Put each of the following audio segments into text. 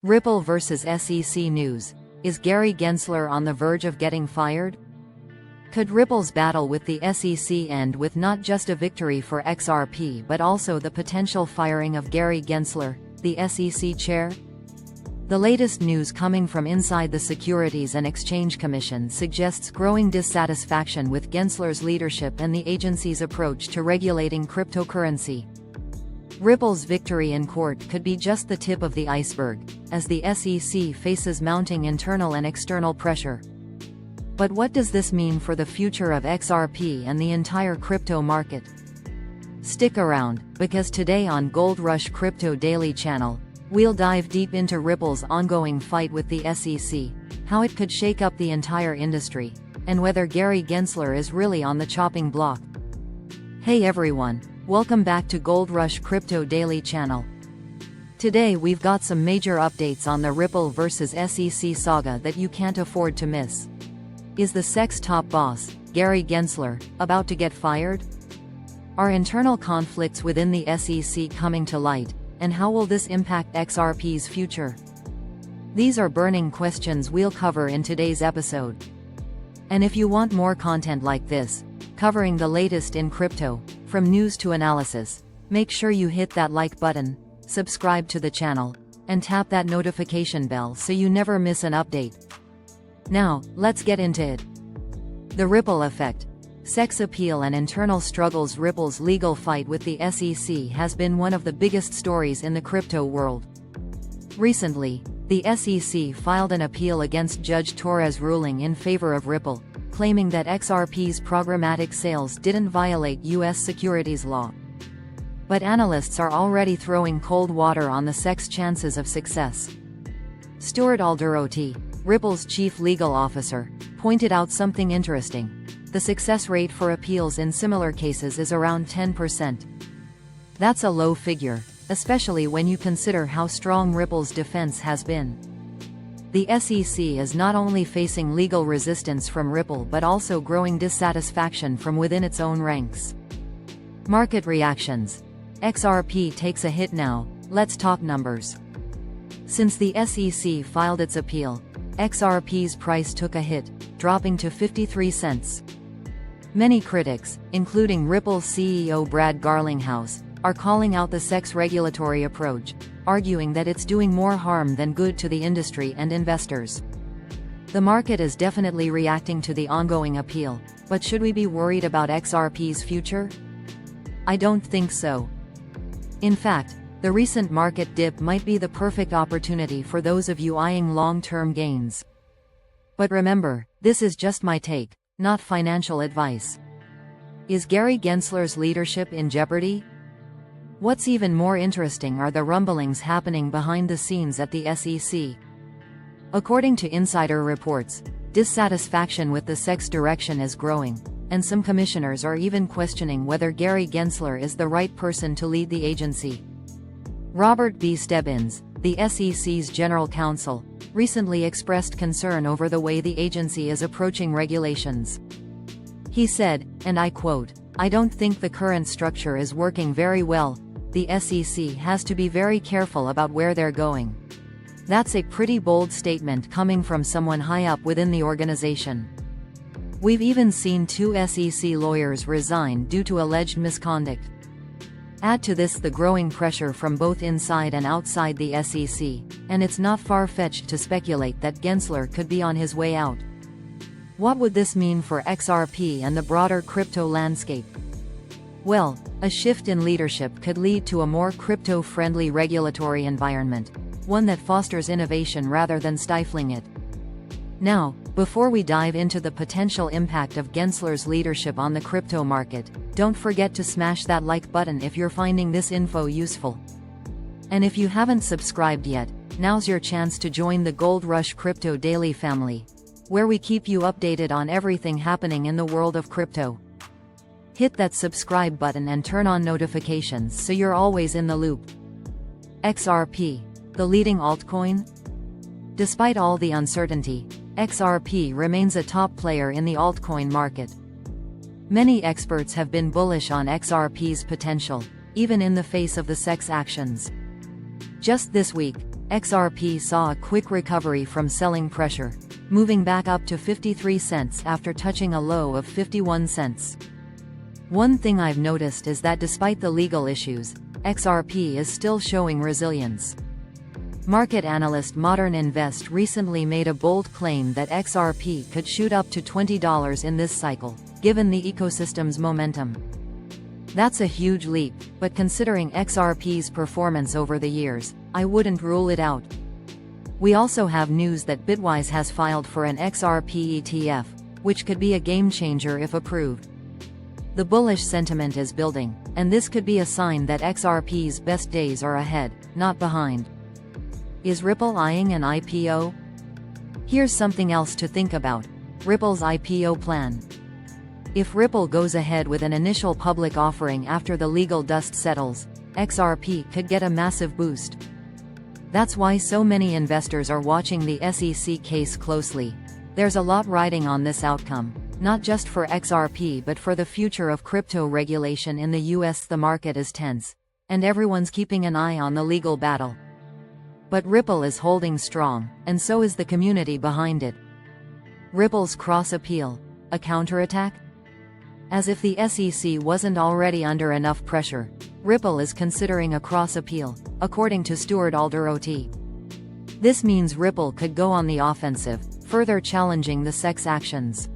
Ripple vs. SEC news. Is Gary Gensler on the verge of getting fired? Could Ripple's battle with the SEC end with not just a victory for XRP but also the potential firing of Gary Gensler, the SEC chair? The latest news coming from inside the Securities and Exchange Commission suggests growing dissatisfaction with Gensler's leadership and the agency's approach to regulating cryptocurrency. Ripple's victory in court could be just the tip of the iceberg, as the SEC faces mounting internal and external pressure. But what does this mean for the future of XRP and the entire crypto market? Stick around, because today on Gold Rush Crypto Daily Channel, we'll dive deep into Ripple's ongoing fight with the SEC, how it could shake up the entire industry, and whether Gary Gensler is really on the chopping block. Hey everyone, welcome back to Gold Rush Crypto Daily Channel. Today we've got some major updates on the Ripple vs. SEC saga that you can't afford to miss. Is the SEC's top boss, Gary Gensler, about to get fired? Are internal conflicts within the SEC coming to light, and how will this impact XRP's future? These are burning questions we'll cover in today's episode. And if you want more content like this, covering the latest in crypto, from news to analysis, make sure you hit that like button, subscribe to the channel, and tap that notification bell so you never miss an update. Now, let's get into it. The Ripple effect. SEC's appeal and internal struggles. Ripple's legal fight with the SEC has been one of the biggest stories in the crypto world. Recently, the SEC filed an appeal against Judge Torres' ruling in favor of Ripple, claiming that XRP's programmatic sales didn't violate U.S. securities law. But analysts are already throwing cold water on the SEC's chances of success. Stuart Alderoty, Ripple's chief legal officer, pointed out something interesting. The success rate for appeals in similar cases is around 10%. That's a low figure, especially when you consider how strong Ripple's defense has been. The SEC is not only facing legal resistance from Ripple but also growing dissatisfaction from within its own ranks. Market reactions. XRP takes a hit now. Let's talk numbers. Since the SEC filed its appeal, XRP's price took a hit, dropping to 53 cents. Many critics, including Ripple's CEO Brad Garlinghouse, are calling out the SEC's regulatory approach, arguing that it's doing more harm than good to the industry and investors. The market is definitely reacting to the ongoing appeal, but should we be worried about XRP's future? I don't think so. In fact, the recent market dip might be the perfect opportunity for those of you eyeing long-term gains. But remember, this is just my take, not financial advice. Is Gary Gensler's leadership in jeopardy? What's even more interesting are the rumblings happening behind the scenes at the SEC. According to insider reports, dissatisfaction with the SEC's direction is growing, and some commissioners are even questioning whether Gary Gensler is the right person to lead the agency. Robert B. Stebbins, the SEC's general counsel, recently expressed concern over the way the agency is approaching regulations. He said, and I quote, "I don't think the current structure is working very well. The SEC has to be very careful about where they're going." That's a pretty bold statement coming from someone high up within the organization. We've even seen 2 SEC lawyers resign due to alleged misconduct. Add to this the growing pressure from both inside and outside the SEC, and it's not far-fetched to speculate that Gensler could be on his way out. What would this mean for XRP and the broader crypto landscape? Well, a shift in leadership could lead to a more crypto-friendly regulatory environment, one that fosters innovation rather than stifling it. Now, before we dive into the potential impact of Gensler's leadership on the crypto market, don't forget to smash that like button if you're finding this info useful. And if you haven't subscribed yet, now's your chance to join the Gold Rush Crypto Daily family, where we keep you updated on everything happening in the world of crypto. Hit that subscribe button and turn on notifications so you're always in the loop. XRP, the leading altcoin? Despite all the uncertainty, XRP remains a top player in the altcoin market. Many experts have been bullish on XRP's potential, even in the face of the SEC's actions. Just this week, XRP saw a quick recovery from selling pressure, moving back up to 53 cents after touching a low of 51 cents. One thing I've noticed is that despite the legal issues, XRP is still showing resilience. Market analyst Modern Invest recently made a bold claim that XRP could shoot up to $20 in this cycle, given the ecosystem's momentum. That's a huge leap, but considering XRP's performance over the years, I wouldn't rule it out. We also have news that Bitwise has filed for an XRP ETF, which could be a game changer if approved. The bullish sentiment is building, and this could be a sign that XRP's best days are ahead, not behind. Is Ripple eyeing an IPO? Here's something else to think about: Ripple's IPO plan. If Ripple goes ahead with an initial public offering after the legal dust settles, XRP could get a massive boost. That's why so many investors are watching the SEC case closely. There's a lot riding on this outcome, not just for XRP but for the future of crypto regulation in the US. The market is tense, and everyone's keeping an eye on the legal battle. But Ripple is holding strong, and so is the community behind it. Ripple's cross appeal, a counterattack? As if the SEC wasn't already under enough pressure, Ripple is considering a cross appeal, according to Stuart Alderoty. This means Ripple could go on the offensive, further challenging the SEC's actions.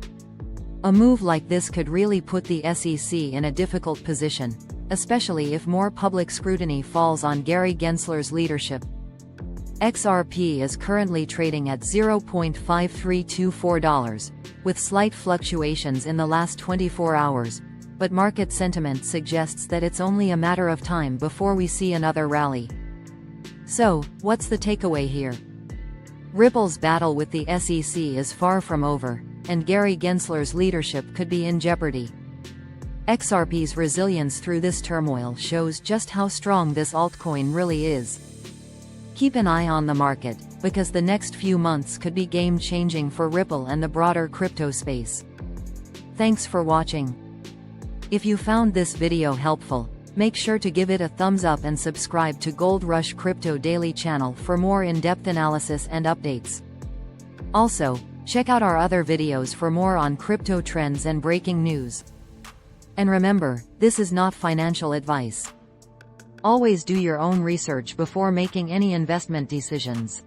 A move like this could really put the SEC in a difficult position, especially if more public scrutiny falls on Gary Gensler's leadership. XRP is currently trading at $0.5324, with slight fluctuations in the last 24 hours, but market sentiment suggests that it's only a matter of time before we see another rally. So, what's the takeaway here? Ripple's battle with the SEC is far from over, and Gary Gensler's leadership could be in jeopardy. XRP's resilience through this turmoil shows just how strong this altcoin really is. Keep an eye on the market, because the next few months could be game-changing for Ripple and the broader crypto space. Thanks for watching. If you found this video helpful, make sure to give it a thumbs up and subscribe to Gold Rush Crypto Daily channel for more in-depth analysis and updates. Also, check out our other videos for more on crypto trends and breaking news. And remember, this is not financial advice. Always do your own research before making any investment decisions.